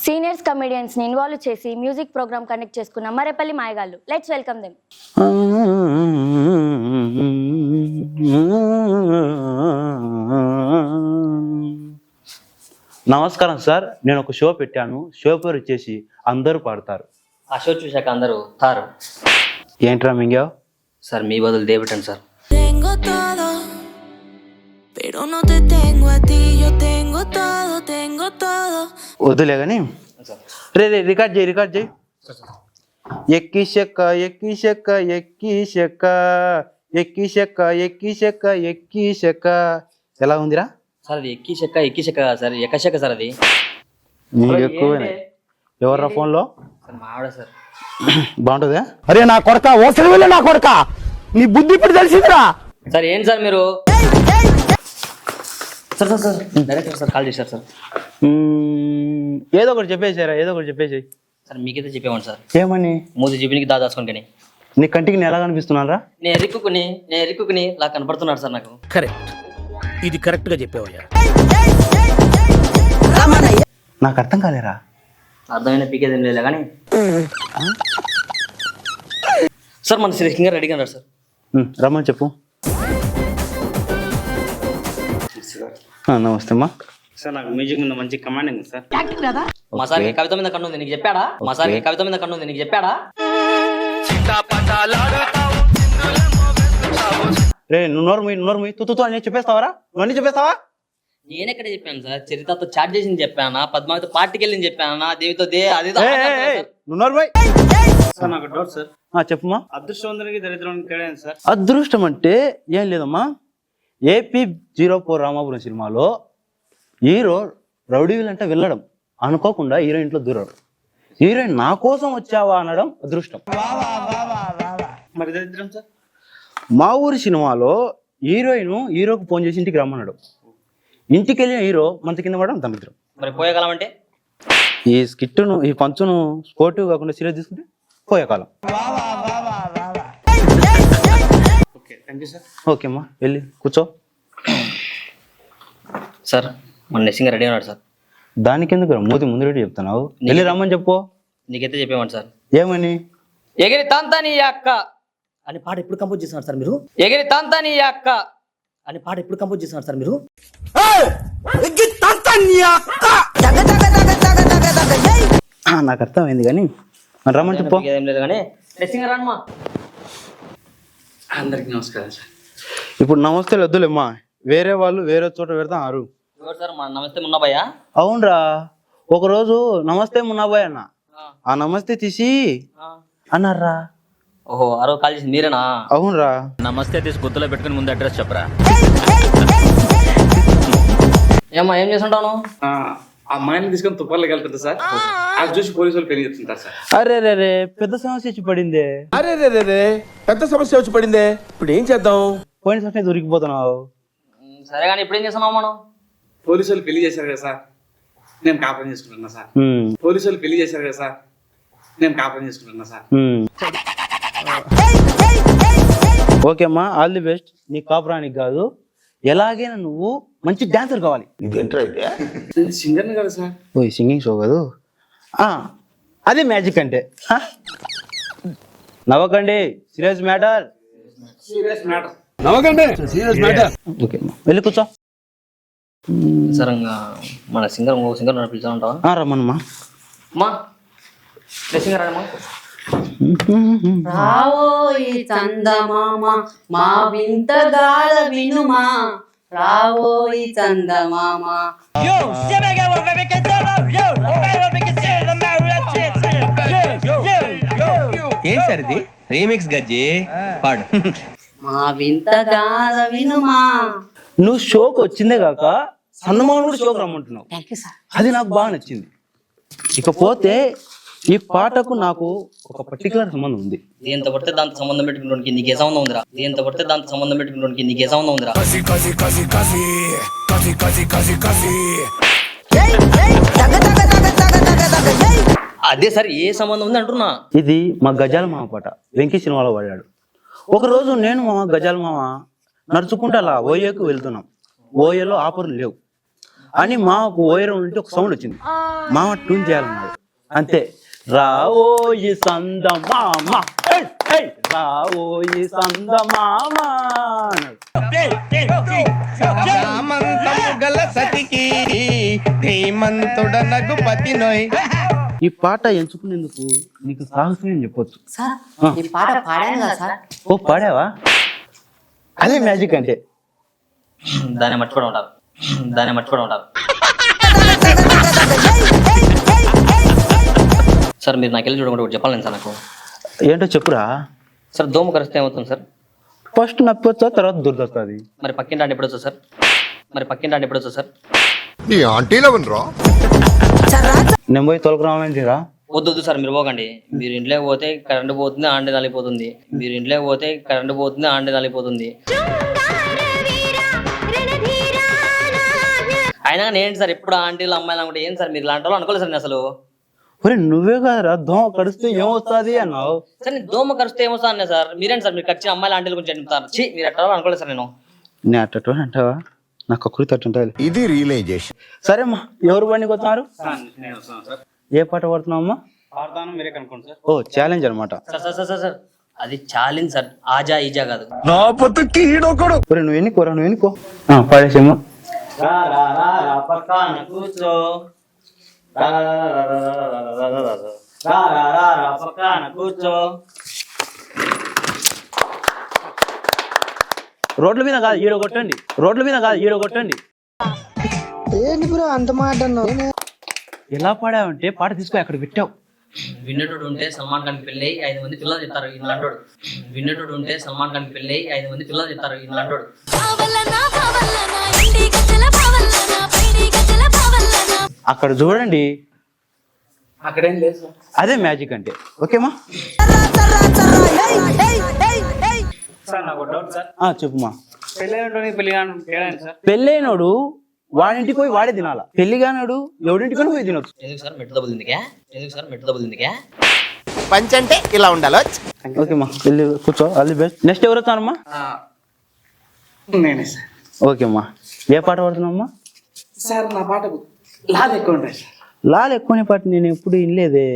Seniors comedians ని involve చేసి music program conduct చేసుకున్న మరేపల్లి మాయగాళ్ళు. Let's welcome them. నమస్కారం సార్, నేను ఒక షో పెట్టాను. షో పేరు వచ్చేసి అందరూ పాడతారు. ఆ షో చూశాక అందరూ తారు. ఏంట్రా మింగావు? సార్ మీ బదులు దేవటండి sir. Tengo todo, pero no te tengo a ti. Yo tengo todo, tengo todo. వద్దులే కానీ రే రికార్డ్ చేయి. ఎక్కి చెక్క ఎక్కి చెక్క ఎక్కి చెక్క ఎక్కి చెక్క ఎక్కి చెక్క ఎక్కి చెక్క ఎలా ఉందిరా? సార్ అది ఎక్కి చెక్క కాదు సార్, ఎక్కచెక్క సార్ అది. నీకు ఎక్కువనే. ఎవర్రా ఫోన్లో? సార్ మా ఆవిడ సార్. బాగుంటుందా? అరే నా కొడక ఓసలి వెళ్ళి నా కొడక నీ బుద్ధి ఇప్పుడు తెలిసిందిరా. సార్ ఏంటి సార్ మీరు? Sir sir sir director sir call చేశారు సార్. ఏదో ఒకటి చెప్పేసాయి. సార్ మీకైతే చెప్పేవాడి సార్. ఏమని? మూడు జీబీనికి దాచుకొని నీ కంటికి నేను ఎలా కనిపిస్తున్నారా? నేను ఎరుక్కుని ఇలా కనపడుతున్నాడు సార్ నాకు. కరెక్ట్, ఇది కరెక్ట్ గా చెప్పావయ్యా. నాకు అర్థం కాలేరా? అర్థమైన పీకేది ఏం లేదు కానీ సార్ మన సింగర్ రెడీగా ఉన్నారు సార్. రమ్మని చెప్పు. నమస్తే అమ్మా. సార్ నాకు మ్యూజిక్ మీద మంచి కమాండింగ్ ఉంది సార్. మా సార్కి కవిత మీద కన్ను ఉంది నీకు చెప్పాడా? రే నువ్వు నోరు మూయి తూ అని చెప్పేస్తావరా? నువ్వు అన్ని చెప్పేస్తావా? నేనెక్కడ చెప్పాను సార్? చరితతో చాట్ చేసి చెప్పానా? పద్మావతి పార్టీకి వెళ్ళి చెప్పానా? దేవితో అది నువ్వు నోరు మూయి. సార్ నాకు డౌట్ సార్. చెప్పమ్మా. అదృష్టవంతునికి దరిద్రానికి తేడా ఏంటి సార్? అదృష్టం అంటే ఏం లేదమ్మా. ఏపీ 04 రామాపురం సినిమాలో హీరో రౌడీ అంటే వెళ్ళడం అనుకోకుండా హీరోయిన్ ఇంట్లో దూరడం, హీరోయిన్ నా కోసం వచ్చావా అనడం అదృష్టం. మరి దరిద్రం సార్? మా ఊరి సినిమాలో హీరోకు ఫోన్ చేసి ఇంటికి రమ్మన్నాడు. ఇంటికి వెళ్ళిన హీరో మంచ కింద పడడం దరిద్రం. మరి పోయేకాలం అంటే ఈ స్కిట్ను ఈ పంచును స్పోర్టివ్ కాకుండా సీరియస్ తీసుకుంటే పోయే కాలం. Okay, thank you sir. Okay అమ్మా, వెళ్ళి కూర్చో. సార్ మన నెస్సింగ్ రెడీ ఉన్నాడు సార్. దానికి ఎందుకు ముందు రెడీ చెప్తున్నావు? వెళ్ళి రమ్మని చెప్పు. నీకైతే చెప్పేవాడు సార్. ఏమని? ఎగిరి తాంతా నీ అక్క అని పాట ఎప్పుడు కంపోజ్ చేస్తున్నారు సార్ మీరు? ఎగిరి తాంతా నీ అక్క అని పాట ఎప్పుడు కంపోజ్ చేస్తున్నారు సార్ మీరు? నాకు అర్థమైంది కానీ రమ్మని చెప్పు. ఏం లేదు కానీ నెస్సింగ్ రానమ్మా. అందరికి నమస్కారం సార్. ఇప్పుడు నమస్తే వద్దులేమ్మా, వేరే వాళ్ళు వేరే చోట పెడతాం. ఎవరు సార్? మా నమస్తే మున్నాభయ్య. అవునరా, ఒకరోజు నమస్తే మున్నాబాయ్ అన్న, ఆ నమస్తే తీసి అన్నారా. ఓహో, ఆ రోజు కాల్ చేసింది మీరేనా? అవునరా. నమస్తే తీసి గుర్తులో పెట్టుకుని ముందు అడ్రస్ చెప్పరా. ఏమ్మా ఏం చేస్తుంటాను? ఆ అమ్మాయిని తీసుకొని తుపార్లోకి వెళ్తుంది సార్. అది చూసి పోలీసు వాళ్ళు పెళ్లి చెప్తుంటారు సార్. అరే రే పెద్ద సమస్య వచ్చి పడిందే. అరే రే పెద్ద సమస్య వచ్చి పడిందే. ఇప్పుడు ఏం చేద్దాం? పోయిన సంవత్సరం దొరికిపోతున్నావు. సరే కానీ ఇప్పుడు ఏం చేస్తున్నావు మనం? పోలీసు వాళ్ళు పెళ్లి చేశారు కదా సార్, నేను కాపురం చేసుకుంటున్నా సార్. పోలీసు వాళ్ళు పెళ్లి చేశారు కదా సార్, నేను కాపురం చేసుకుంటున్నా సార్. ఓకే అమ్మా, ఆల్ ది బెస్ట్. నీ కాపురానికి కాదు, ఎలాగైనా నువ్వు మంచి డాన్సర్ కావాలి. సింగర్ని కదా సార్. ఓ సింగింగ్ షో కాదు, అదే మ్యాజిక్ అంటే. నవ్వకండి, serious matter. Serious matter. Okay అమ్మా, వెళ్ళి కూర్చో. సార్ మన సింగర్ ఇంకో సింగర్ పిలిచా ఉంటావా? రమ్మనమ్మా. అమ్మా సింగర్ రాడమ్మా. రావోయి చందమామ మా వింతగాల వినుమా, రావోయి చందమామ. ఏం సార్ ఇది? రీమిక్స్ గజ్జి పాడు. మా వింతగాల వినుమా. నువ్వు షోకి వచ్చిందే కాక సన్నమాను కూడా షోకి రమ్మంటున్నావు. అది నాకు బాగా నచ్చింది. ఇకపోతే ఈ పాటకు నాకు ఒక పర్టికులర్ సంబంధం ఉంది. దీంతో పడితే దాంతో సంబంధం పెట్టుకున్నోడికి నీకే సంబంధం ఉందిరా. అదే సార్, ఏ సంబంధం ఉంది అంటున్నా. ఇది మా గజాల మామ పాట, వెంకీ సినిమాలో పాడాడు. ఒకరోజు నేను మా గజాల మామ నడుచుకుంటూ అలా ఓయేకు వెళ్తున్నాం. ఓయేలో ఆఫర్లు లేవు. అని మాకు ఓయరం నుండి ఒక సౌండ్ వచ్చింది. మామ ట్యూన్ చేయాలన్నాడు. అంతే, రావోయి సంద మామ, రావోయి సంద మామ అన్నాడు. ఈ పాట ఎంచుకునేందుకు నీకు సాహసం చెప్పొచ్చు. సార్ ఈ పాట పాడాను కదా సార్. ఓ పాడావా? అదే మ్యాజిక్ అంటే. దాన్ని మర్చిపోవడం ఉంటారు, దాన్ని మర్చిపోవడం ఉంటారు. సార్ మీరు నాకు వెళ్ళి చూడకుండా ఒకటి చెప్పాలి సార్ నాకు. ఏంటో చెప్పురా. సార్ దోమ కరిస్తే ఏమవుతుంది సార్? ఫస్ట్ నొప్పి వచ్చా, తర్వాత దురదొస్తుంది. మరి పక్కింటి ఆంటీ ఎప్పుడు వస్తుంది సార్? మరి పక్కింటి ఆంటీ ఎప్పుడు వస్తుంది సార్? నీ ఆంటీలో ఉండరా? నేను పోయి తొలకరామంటిరా. వద్దు సార్, మీరు పోకండి. మీరు ఇంట్లోకి పోతే కరెంటు పోతుంది, ఆంటీ నలిపోతుంది. మీరు ఇంట్లోకి పోతే కరెంటు పోతుంది, ఆంటీ నలిపోతుంది. అయినా ఏంటి సార్ ఎప్పుడు ఆంటీలు అమ్మాయిలు అనుకుంటే ఏంటి సార్ మీరు ఇలాంటి వాళ్ళు అనుకోలేదు సార్ నేను అసలు. ఒరే నువ్వే కదరా దోమ కడిస్తే ఏమొస్తుంది అన్నావు. సార్ నేను దోమ కరిస్తే ఏమొస్తా అన్నా సార్. మీరేంటి సార్ మీరు ఖర్చు అమ్మాయిల ఆంటీల గురించి చెప్తారు? మీరు ఎట్లా అనుకోలేదు సార్ నేను. నేను అట్ట అంటావా? నాకు ఒక్కరి తట్టుంటాయి. ఇది రియలైజేషన్. సరే అమ్మా, ఎవరు బండికి వస్తున్నారు? నేను వస్తున్నాను సార్. ఏ పాట పడుతున్నావు అమ్మా? పాడతాను, మీరే కనుక్కోండి సార్. ఓ ఛాలెంజ్ అనమాట. సార్ సార్ సార్ సార్ అది ఛాలెంజ్ సార్, ఆజా ఈజా కాదు. ఒరే నువ్వు ఎన్నుకోరా, నువ్వు ఎన్నుకో. పాడేసేమో. పక్కన కూర్చో, పక్కన కూర్చో. రోడ్ల మీద కాదు ఈడో కొట్టండి, రోడ్ల మీద కాదు ఈడో కొట్టండి. ఎలా పాడావంటే పాట తీసుకో అక్కడ పెట్టావు. విన్నటోడు ఉంటే సల్మాన్ ఖాన్ పెళ్ళి 5 మంది పిల్లలు చెప్తారు ఇలాంటోడు. విన్నటోడు ఉంటే సల్మాన్ ఖాన్ పెళ్ళి 5 మంది పిల్లలు చెప్తారు ఇలాంటోడు. అక్కడ చూడండి, అక్కడేం లేదు సార్. అదే మ్యాజిక్ అంటే. ఓకేమా? సార్ నాకు డౌట్ సార్. చెప్పుమా. పెళ్లి కాను తేడా ఏంటి సార్? పెళ్ళైనోడు వాడింటికి పోయి వాడే తినాలా, పెళ్లి కానోడు ఎవడింటికి పోయి తినొచ్చు. ఎందుకు సార్ మెట్టు దెబ్బలు తిందికే? ఎందుకు సార్ మెట్టు దెబ్బలు తిందికే? పంచ్ అంటే ఇలా ఉండాలి. ఓకేమ్మా, పెళ్ళి కూర్చో. All the best. నెక్స్ట్ ఎవరు వస్తానమ్మా? నేనే సార్. ఓకేమ్మా, ఏ పాట పడుతున్నామ్మా? సార్ నా పాటకు లాభ ఎక్కువ ఉంటాయి సార్. లాల్ ఎక్కువనే పాట నేను ఎప్పుడు వినలేదే.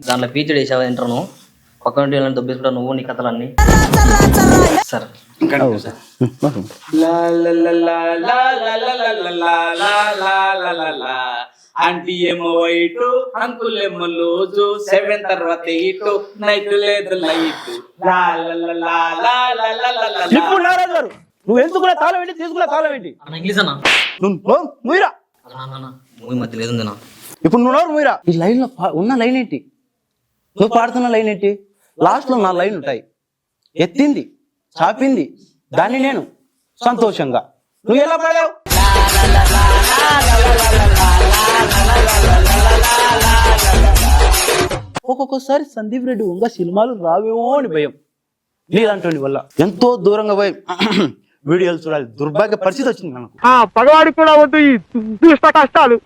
దాంట్లో పీచడి వేసావా ఇంటర్ను పక్కన దొబ్బేసుకుంటా నువ్వు నీ కథలన్నీ. సార్ ఆంటీ ఏమో వైట్, అంకుల్ ఏమో లూజు, 7 తర్వాత ఇటు, నైట్ లేదు లైట్. ఇప్పుడు నారాజు గారు నువ్వు ఎందుకు తాళం ఏంటి, తీసుకున్నా తాళం ఏంటి? అన్న ఇంగ్లీష్ అన్న. నువ్వు ముయిరా. మూవీ మధ్య లేదు నా. ఇప్పుడు నువ్వు నోరు ముయిరా. ఈ లైన్ లో ఉన్న లైన్ ఏంటి? నువ్వు పాడుతున్న లైన్ ఏంటి? లాస్ట్ లో నా లైన్ ఉంటాయి. ఎత్తింది, చాపింది, దాన్ని నేను సంతోషంగా. నువ్వు ఎలా పాడావు? ఒక్కొక్కసారి సందీప్ రెడ్డి ఇంకా సినిమాలు రావేమో అని భయం. నీలాంటి వల్ల ఎంతో దూరంగా పోయి వీడియోలు చూడాలి దుర్భాగ్య పరిస్థితి వచ్చింది మనకు. పగవాడికి కూడా వద్దు ఈ దుష్ట కష్టాలు.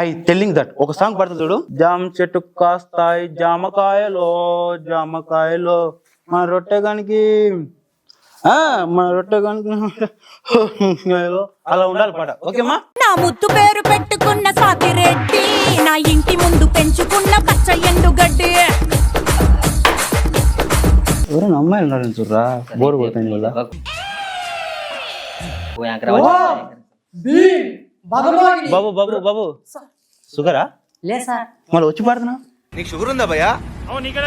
ఐ టెల్లింగ్ దట్ ఒక సాంగ్ పడుతుంది చూడు. జామ చెట్టు కాస్తాయి జామకాయలో, జామకాయలో మన రొట్టెగానికి, మన రొట్టెగానికి అలా ఉండాలి పాట. ఓకేమా? నా ముద్దు పేరు పెట్టుకున్న సాతిరెడ్డి, నా ఇంటి ముందు పెంచుకున్న పచ్చ ఎండుగడ్డి. ఎవరైనా అమ్మాయిలు ఉన్నారని చూడరా, బోరు కొడుతుంది వల్ల. బాబు బాబు బాబు షుగరా? లేదు సార్. మళ్ళీ వచ్చి పాడుతున్నా. నీకు షుగర్ ఉందా భయ్యా?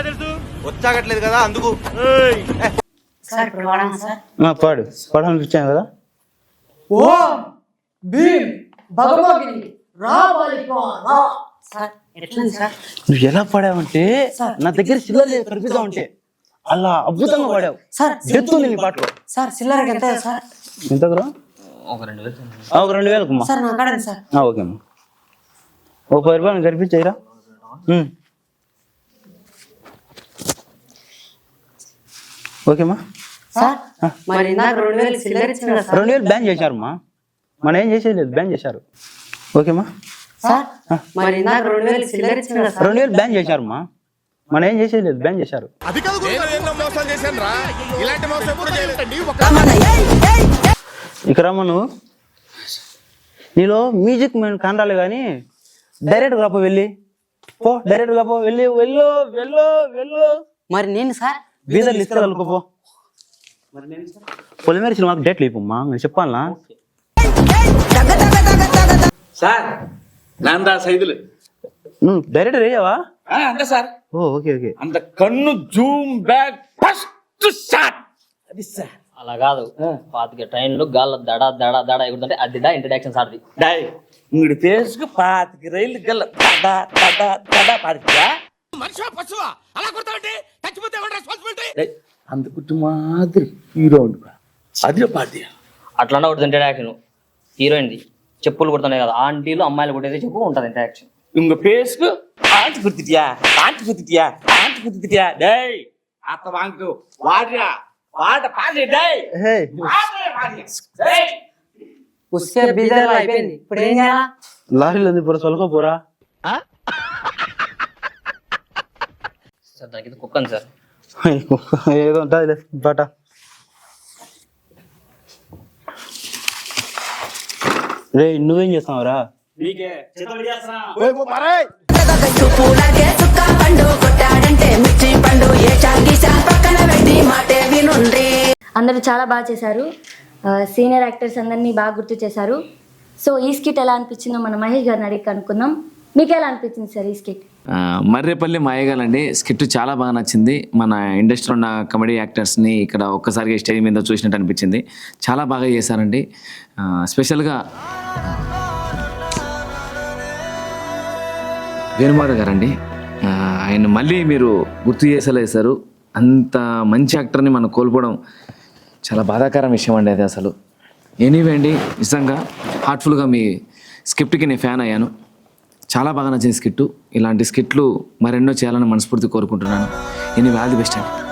తెలుసు, వచ్చాగట్లేదు కదా అందుకు. సార్ ఇప్పుడు వాడాను సార్. పాడు, పాడాలనిపించాను కదా. సార్ ఎట్లుంది సార్? నువ్వు ఎలా పాడావంటే నా దగ్గర సిల్లర్ కనిపిస్తా ఉంటే అలా అద్భుతంగా పాడావు. సార్ చెప్తుంది నీ పాటలో. సార్ సిల్లర్కి ఎంత సార్? ఎంతకురా? ఒక 2000. ఒక 2000 సార్ నాకు అడగండి సార్. ఓకేమ్మా, ఒక 10 రూపాయలు కనిపించాయిరా. ఓకేమ్మా. సార్ మరి ఇందాక 2000 సిల్లర్ ఇచ్చింది కదా సార్? 2000 బ్యాన్ చేశారమ్మా, మనం ఏం చేసేది లేదు, బ్యాన్ చేశారు. ఓకేమ్మా. సార్ మరి ఇందాక 2000 సిల్లర్ ఇచ్చింది కదా సార్? 2000 బ్యాన్ చేశారమ్మా, మనం ఏం చేసేది లేదు, బ్యాన్ చేశారు. ఇక రమ్మ నువ్వు. నీలో మ్యూజిక్ మేము కానరాలే కానీ డైరెక్ట్ రాపో వెళ్ళి పో, డైరెక్ట్ రాపో వెళ్ళి వెళ్ళు వెళ్ళు వెళ్ళు. మరి నేను సార్ బీదర్లు ఇస్తే కలుపుకో. పొలిమేర సినిమాకి డేట్లు ఇప్పమ్మా, నేను చెప్పాలా? సార్ నాందా సైదులు నువ్వు డైరెక్ట్ రేయవా? అంతే సార్. ఓ ఓకే ఓకే. అంత కన్ను జూమ్ బ్యాక్ ఫస్ట్ షాట్ అది సార్. అలా కాదు, 25 ట్రైన్లు గాల్ల దడ దడ దడ ఎగురుతుంటే అది ఇంట్రడక్షన్ సార్ది. డై ఇంగడి ఫేస్కు 25 రైలు గల్ల తడ తడ తడ పాడిగా అందుకు మాదిరి హీరో అది పాడి అట్లా ఒకటి ఇంట్రడక్షన్. హీరోయిన్ది చెప్పులు కుడుతున్నాయి కదా, ఆంటీలు అమ్మాయిలు కుట్టేది చెప్పు ఉంటుంది ఇంట్రడక్షన్. ఇంగ ఫేస్కు ఆంటీ గుర్తిటియా ఆంటీ గుర్తిటియా ఆంటీ గుర్తిటియా డై అత్త వాంకు వాడిరా వాడ పాడి డై ఉస్కే బీదర్లో అయిపోయింది, ఇప్పుడు ఏం చేయాలా? లారీలో ఉంది పోరా, సొలకో పోరా. సార్ దానికి ఇది కుక్కని సార్. ఏదో ఉంటుంది బాట. రే నువ్వేం చేస్తావురా? అందరూ చాలా బాగా చేశారు. సీనియర్ యాక్టర్స్ అందరినీ బాగా గుర్తు చేశారు. సో ఈ స్కిట్ ఎలా అనిపించిందో మన మహేష్ గారిని అడిగి కనుక్కుందాం. మీకు ఎలా అనిపించింది సార్ ఈ స్కిట్? మర్రేపల్లి మాయగాలండి స్కిట్ చాలా బాగా నచ్చింది. మన ఇండస్ట్రీలో ఉన్న కామెడీ యాక్టర్స్ని ఇక్కడ ఒక్కసారిగా స్టేజ్ మీద చూసినట్టు అనిపించింది. చాలా బాగా చేశారండి. స్పెషల్గా వేణుమాధవ్ గారండి, ఆయన మళ్ళీ మీరు గుర్తు చేసేసారు. అంత మంచి యాక్టర్ని మనం కోల్పోవడం చాలా బాధాకరం విషయం అండి అది అసలు. ఎనీవే అండి, నిజంగా హార్ట్ఫుల్గా మీ స్క్రిప్ట్కి నేను ఫ్యాన్ అయ్యాను. చాలా బాగా నచ్చింది స్కిట్. ఇలాంటి స్కిట్లు మరెన్నో చేయాలని మనస్ఫూర్తి కోరుకుంటున్నాను. ఎనీవే ఆల్ ది బెస్ట్ అండి.